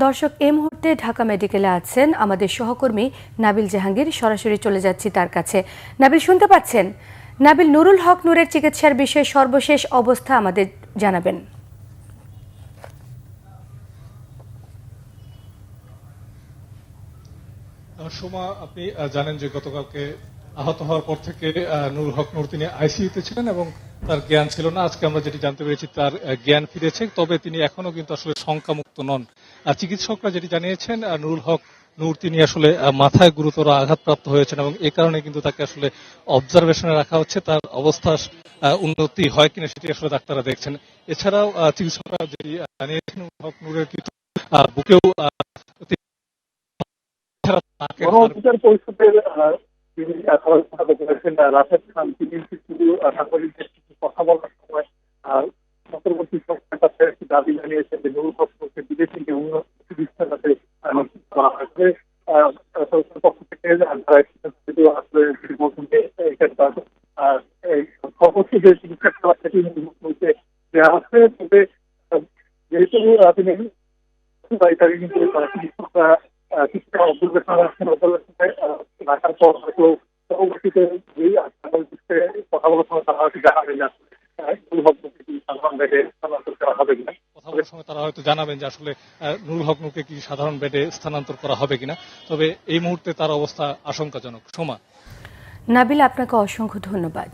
দর্শক, এই মুহূর্তে ঢাকা মেডিকেলে আছেন আমাদের সহকর্মী নাবিল জাহাঙ্গীর। সরাসরি চলে যাচ্ছি তার কাছে। নাবিল, শুনতে পাচ্ছেন? নাবিল, নুরুল হক নূরের চিকিৎসার বিষয়ে সর্বশেষ অবস্থা আমাদের জানাবেন। সোমা, আপনি জানেন যে গতকালকে আহত হওয়ার পর থেকে নুরুল হক নূর তিনি আইসিইউতে ছিলেন এবং তার জ্ঞান ছিল না। আজকে আমরা যেটি জানতে পেরেছি তার জ্ঞান ফিরেছে, তবে তিনি এখনো কিন্তু আসলে শঙ্কামুক্ত নন। চিকিৎসকরা যেটি জানিয়েছেন, নুরুল হক নূর তিনি আসলে মাথায় গুরুতর আঘাতপ্রাপ্ত হয়েছেন এবং এই কারণে কিন্তু তাকে আসলে অবজারভেশনে রাখা হচ্ছে। তার অবস্থা উন্নতি হয় কিনা সেটি আসলে ডাক্তাররা দেখছেন। এছাড়াও চিকিৎসকরা যেটি জানিয়েছেন, নুরুল হক নূরের কিন্তু বুকেও গণঅধিকার পরিষদের তিনি বলেছেন রাশেদ খান, তিনি শুধু সাংবাদিকদের কথা বলার সময় অন্তর্বর্তী সরকারের কাছে একটি দাবি জানিয়েছেন যে নুরুল হক নূরকে বিদেশ থেকে উন্নত চিকিৎসা যাতে নিশ্চিত করা হয়। সরকারের পক্ষ থেকে আসলে তিনি বলছেন যে সর্বোচ্চ যে চিকিৎসা সেবা সেটি নুরুল হক নূরকে দেওয়া হচ্ছে। তবে যেহেতু তিনি তাকে কিন্তু চিকিৎসকরা কিছুটা অবজারভেশনে রাখছেন। অবজারভেশনে রাখার পর হয়তো পরবর্তীতে যেই কথা বলার সময় তারা হয়তো জানাবেন যে সাধারণ বেডে স্থানান্তর করা হবে কিনা। কথা বলার সময় তারা হয়তো জানাবেন যে আসলে নুরুল হক নূরকে কি সাধারণ বেডে স্থানান্তর করা হবে কিনা। তবে এই মুহূর্তে তার অবস্থা আশঙ্কাজনক। সোমা। নাবিল, আপনাকে অসংখ্য ধন্যবাদ।